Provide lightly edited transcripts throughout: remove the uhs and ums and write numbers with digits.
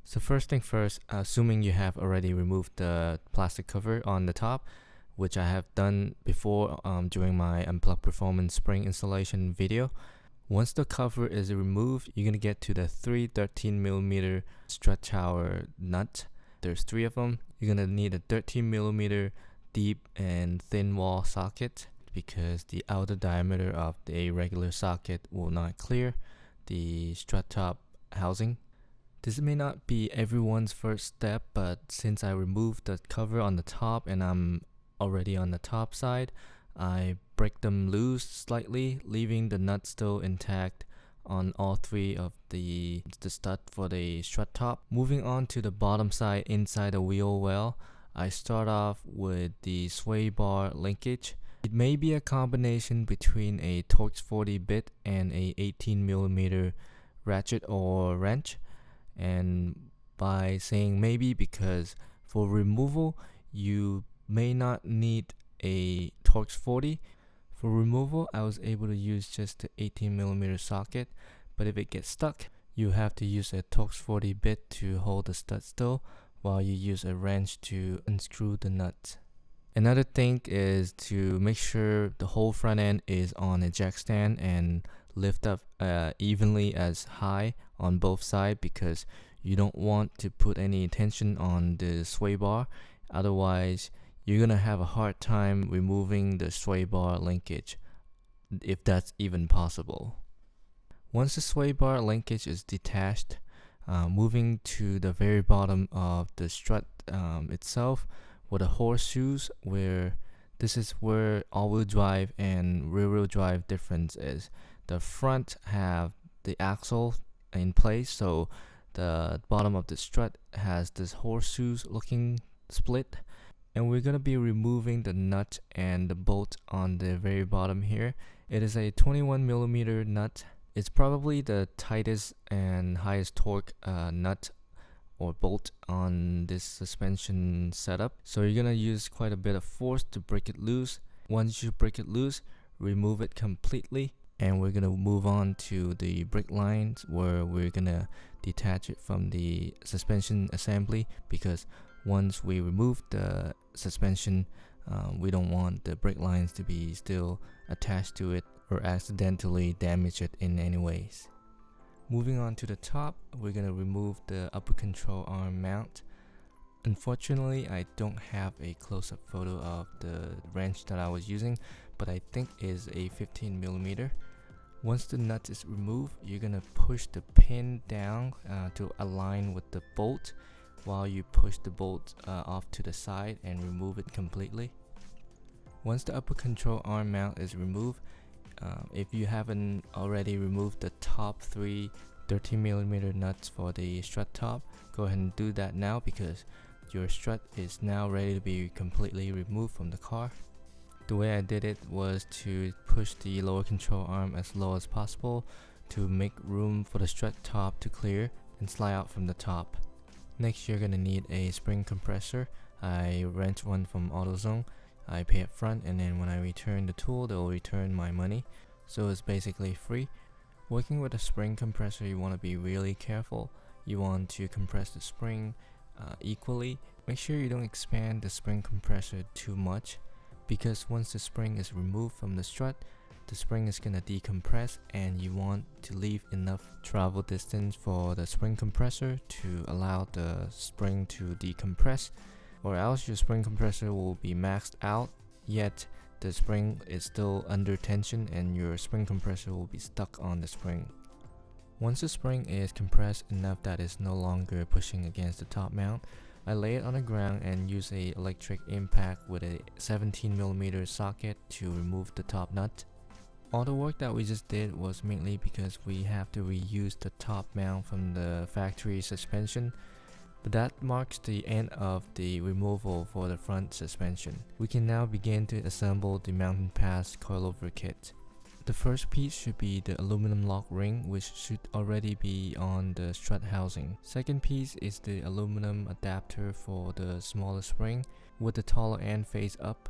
So first thing first, assuming you have already removed the plastic cover on the top, which I have done before during my unplugged performance spring installation video. Once the cover is removed, you're gonna get to the 3 13mm strut tower nut. There's 3 of them. You're gonna need a 13mm deep and thin wall socket because the outer diameter of the regular socket will not clear the strut top housing. This may not be everyone's first step, but since I removed the cover on the top and I'm already on the top side, I break them loose slightly, leaving the nut still intact on all 3 of the stud for the strut top. Moving on to the bottom side inside the wheel well, I start off with the sway bar linkage. It may be a combination between a Torx 40 bit and a 18mm ratchet or wrench. And by saying maybe, because for removal you may not need a Torx 40. For removal, I was able to use just the 18mm socket, but if it gets stuck, you have to use a Torx 40 bit to hold the stud still while you use a wrench to unscrew the nut. Another thing is to make sure the whole front end is on a jack stand and lift up evenly as high on both sides, because you don't want to put any tension on the sway bar. Otherwise, you're gonna have a hard time removing the sway bar linkage, if that's even possible. Once the sway bar linkage is detached, moving to the very bottom of the strut itself with the horseshoes, where this is where all-wheel drive and rear-wheel drive difference is. The front have the axle in place, so the bottom of the strut has this horseshoes looking split, and we're gonna be removing the nut and the bolt on the very bottom here. It is a 21mm nut. It's probably the tightest and highest torque nut or bolt on this suspension setup, so you're gonna use quite a bit of force to break it loose. Once you break it loose, remove it completely, and we're gonna move on to the brake lines, where we're gonna detach it from the suspension assembly, because once we remove the suspension, we don't want the brake lines to be still attached to it or accidentally damage it in any ways. Moving on to the top, we're gonna remove the upper control arm mount. Unfortunately, I don't have a close-up photo of the wrench that I was using, but I think is a 15mm. Once the nut is removed, you're gonna push the pin down to align with the bolt, while you push the bolt off to the side and remove it completely. Once the upper control arm mount is removed, if you haven't already removed the top 3 13mm nuts for the strut top, go ahead and do that now, because your strut is now ready to be completely removed from the car. The way I did it was to push the lower control arm as low as possible to make room for the strut top to clear and slide out from the top. Next, you're gonna need a spring compressor. I rent one from AutoZone. I pay up front, and then when I return the tool, they'll return my money, so it's basically free. Working with a spring compressor, you want to be really careful. You want to compress the spring equally. Make sure you don't expand the spring compressor too much, because once the spring is removed from the strut, the spring is gonna decompress, and you want to leave enough travel distance for the spring compressor to allow the spring to decompress, or else your spring compressor will be maxed out, yet the spring is still under tension and your spring compressor will be stuck on the spring. Once the spring is compressed enough that it's no longer pushing against the top mount, I lay it on the ground and use a electric impact with a 17mm socket to remove the top nut. All the work that we just did was mainly because we have to reuse the top mount from the factory suspension, but that marks the end of the removal for the front suspension. We can now begin to assemble the mountain pass coilover kit. The first piece should be the aluminum lock ring, which should already be on the strut housing. Second piece is the aluminum adapter for the smaller spring, with the taller end face up.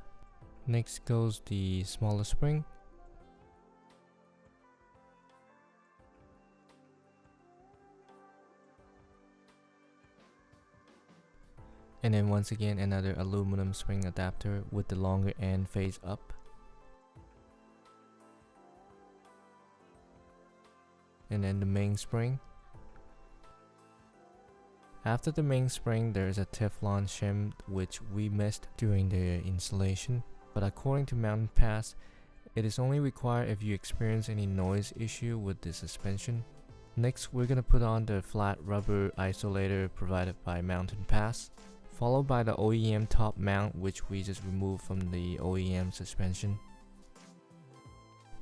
Next goes the smaller spring. And then once again another aluminum spring adapter with the longer end face up. And then the main spring. After the main spring, there is a Teflon shim which we missed during the installation, but according to Mountain Pass, it is only required if you experience any noise issue with the suspension. Next, we're gonna put on the flat rubber isolator provided by Mountain Pass, followed by the OEM top mount which we just removed from the OEM suspension.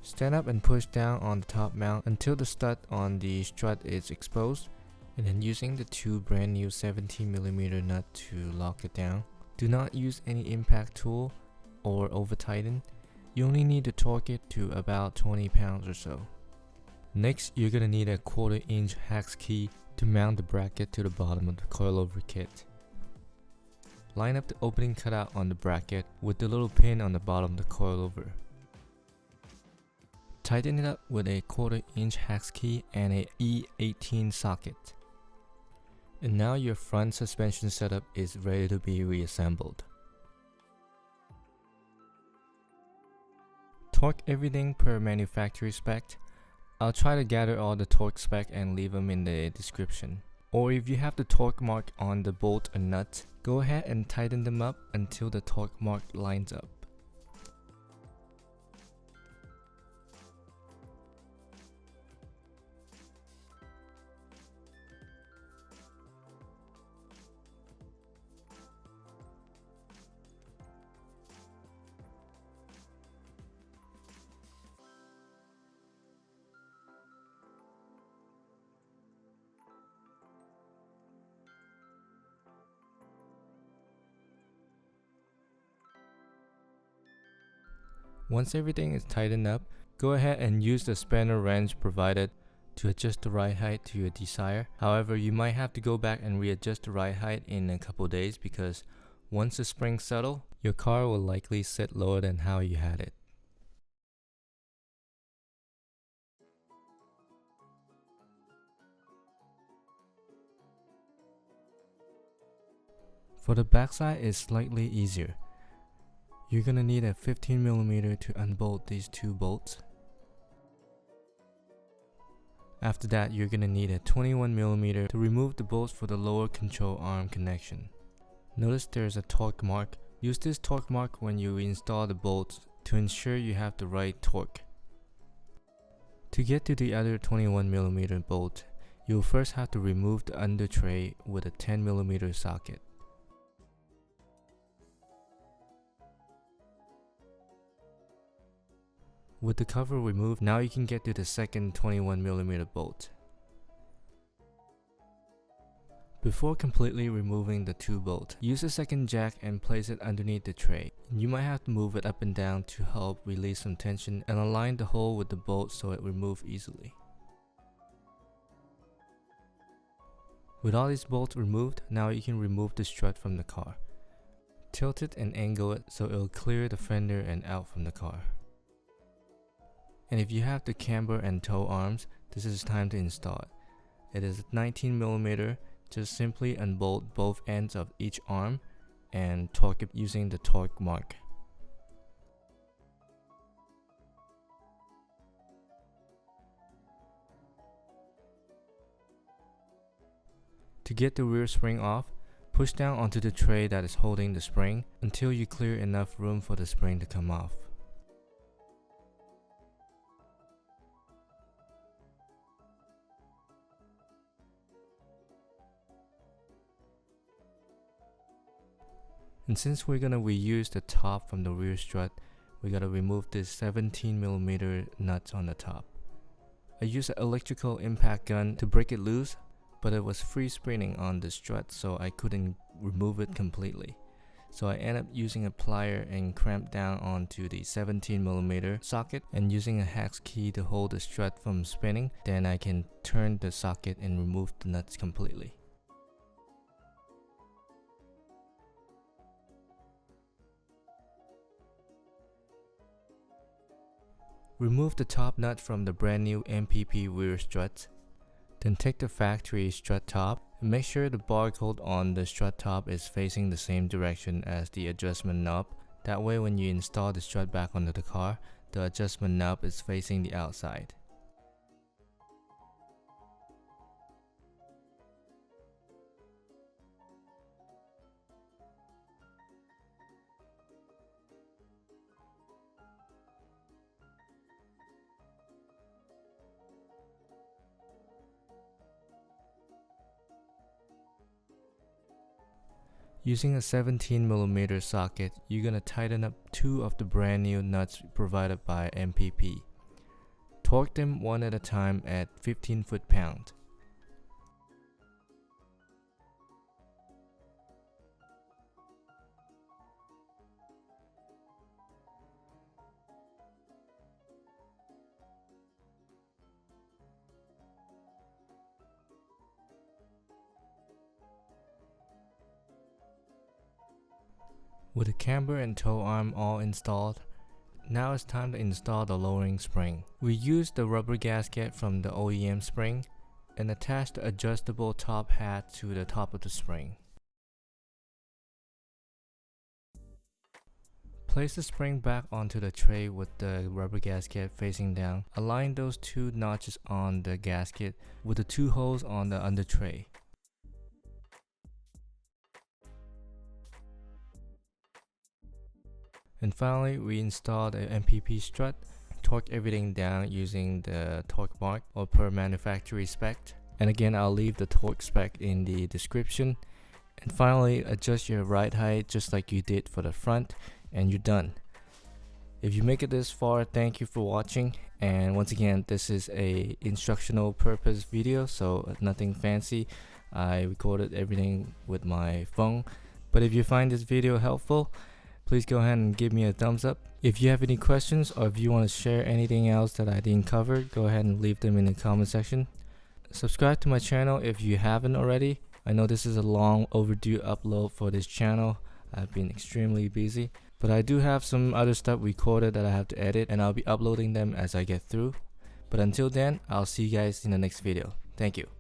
Stand up and push down on the top mount until the stud on the strut is exposed, and then using the two brand new 17mm nut to lock it down. Do not use any impact tool or over tighten. You only need to torque it to about 20 pounds or so. Next, you're gonna need a 1/4 inch hex key to mount the bracket to the bottom of the coilover kit. Line up the opening cutout on the bracket with the little pin on the bottom of the coilover. Tighten it up with a 1/4 inch hex key and a E18 socket. And now your front suspension setup is ready to be reassembled. Torque everything per manufacturer spec. I'll try to gather all the torque spec and leave them in the description. Or if you have the torque mark on the bolt or nut, go ahead and tighten them up until the torque mark lines up. Once everything is tightened up, go ahead and use the spanner wrench provided to adjust the ride height to your desire. However, you might have to go back and readjust the ride height in a couple days because once the springs settle, your car will likely sit lower than how you had it. For the backside, it's slightly easier. You're gonna need a 15mm to unbolt these two bolts. After that, you're gonna need a 21mm to remove the bolts for the lower control arm connection. Notice there's a torque mark. Use this torque mark when you install the bolts to ensure you have the right torque. To get to the other 21mm bolt, you'll first have to remove the under tray with a 10mm socket. With the cover removed, now you can get to the second 21mm bolt. Before completely removing the two bolts, use a second jack and place it underneath the tray. You might have to move it up and down to help release some tension and align the hole with the bolt so it removes easily. With all these bolts removed, now you can remove the strut from the car. Tilt it and angle it so it will clear the fender and out from the car. And if you have the camber and toe arms, this is time to install it. It is 19mm, just simply unbolt both ends of each arm and torque it using the torque mark. To get the rear spring off, push down onto the tray that is holding the spring until you clear enough room for the spring to come off. And since we're gonna reuse the top from the rear strut, we gotta remove this 17mm nuts on the top. I used an electrical impact gun to break it loose, but it was free spinning on the strut, so I couldn't remove it completely. So I ended up using a plier and clamped down onto the 17mm socket and using a hex key to hold the strut from spinning. Then I can turn the socket and remove the nuts completely. Remove the top nut from the brand new MPP rear strut. Then take the factory strut top Make sure the barcode on the strut top is facing the same direction as the adjustment knob. That way when you install the strut back onto the car, the adjustment knob is facing the outside. Using a 17mm socket, you're gonna tighten up 2 of the brand new nuts provided by MPP. Torque them one at a time at 15 foot-pound. With the camber and toe arm all installed, now it's time to install the lowering spring. We used the rubber gasket from the OEM spring and attached the adjustable top hat to the top of the spring. Place the spring back onto the tray with the rubber gasket facing down. Align those 2 notches on the gasket with the 2 holes on the under tray. And finally, we installed a MPP strut. Torque everything down using the torque mark or per manufacturer spec. And again, I'll leave the torque spec in the description. And finally, adjust your ride height just like you did for the front, and you're done. If you make it this far, thank you for watching. And once again, this is a instructional purpose video, so nothing fancy. I recorded everything with my phone. But if you find this video helpful, please go ahead and give me a thumbs up. If you have any questions or if you want to share anything else that I didn't cover, go ahead and leave them in the comment section. Subscribe to my channel if you haven't already. I know this is a long overdue upload for this channel. I've been extremely busy, but I do have some other stuff recorded that I have to edit, and I'll be uploading them as I get through. But until then, I'll see you guys in the next video. Thank you.